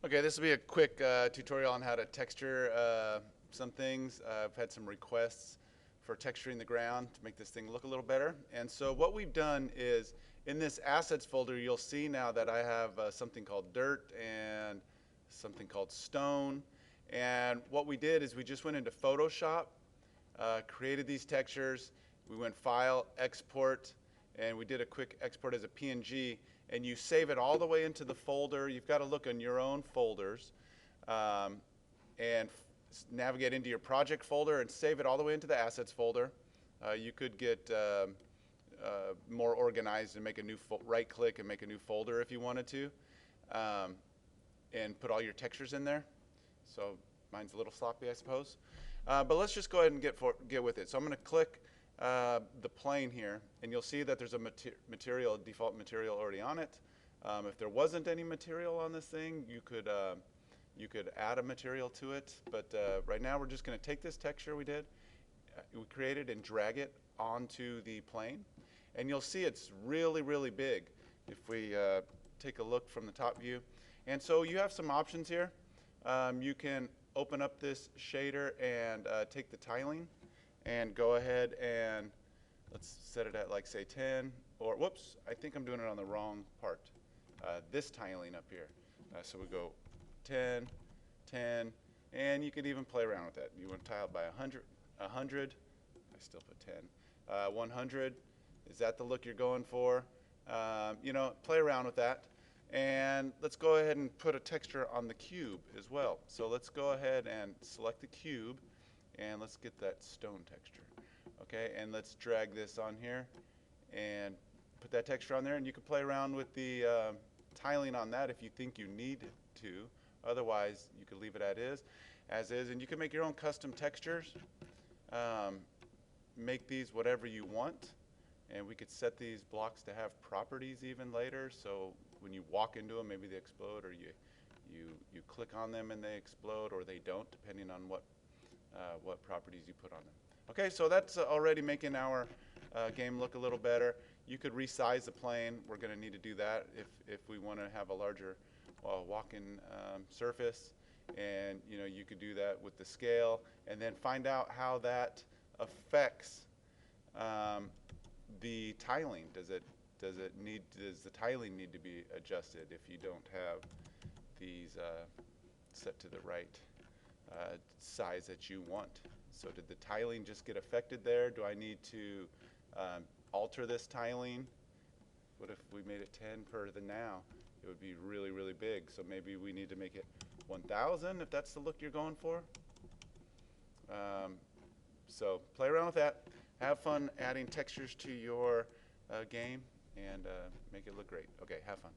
Okay, this will be a quick tutorial on how to texture some things. I've had some requests for texturing the ground to make this thing look a little better. And so what we've done is in this assets folder, you'll see now that I have something called dirt and something called stone. And what we did is we just went into Photoshop, created these textures. We went File, Export, and we did a quick export as a PNG. And you save it all the way into the folder. You've got to look in your own folders and navigate into your project folder and save it all the way into the assets folder. You could get more organized and make a new right click and make a new folder if you wanted to, and put all your textures in there. So mine's a little sloppy, I suppose. But let's just go ahead and get with it. So I'm going to click the plane here, and you'll see that there's a default material already on it. If there wasn't any material on this thing, you could add a material to it. But right now, we're just going to take this texture we created, and drag it onto the plane. And you'll see it's really, really big if we take a look from the top view. And so you have some options here. You can open up this shader and take the tiling and go ahead and let's set it at, like, say 10, or whoops, I think I'm doing it on the wrong part. This tiling up here. So we go 10, 10, and you could even play around with that. You want to tile it by 100, I still put 10, 100, is that the look you're going for? You know, play around with that. And let's go ahead and put a texture on the cube as well. So let's go ahead and select the cube, and let's get that stone texture. Okay, and let's drag this on here and put that texture on there, and you can play around with the tiling on that if you think you need to. Otherwise, you could leave it as is, and you can make your own custom textures. Make these whatever you want, and we could set these blocks to have properties even later, so when you walk into them, maybe they explode, or you click on them and they explode, or they don't, depending on what properties you put on them. Okay, so that's already making our game look a little better. You could resize the plane. We're going to need to do that if we want to have a larger walk-in surface, and you could do that with the scale, and then find out how that affects the tiling. Does the tiling need to be adjusted if you don't have these set to the right size that you want? So did the tiling just get affected there? Do I need to alter this tiling? What if we made it 10 per the now? It would be really, really big. So maybe we need to make it 1000 if that's the look you're going for. So play around with that. Have fun adding textures to your game, and make it look great. Okay, have fun.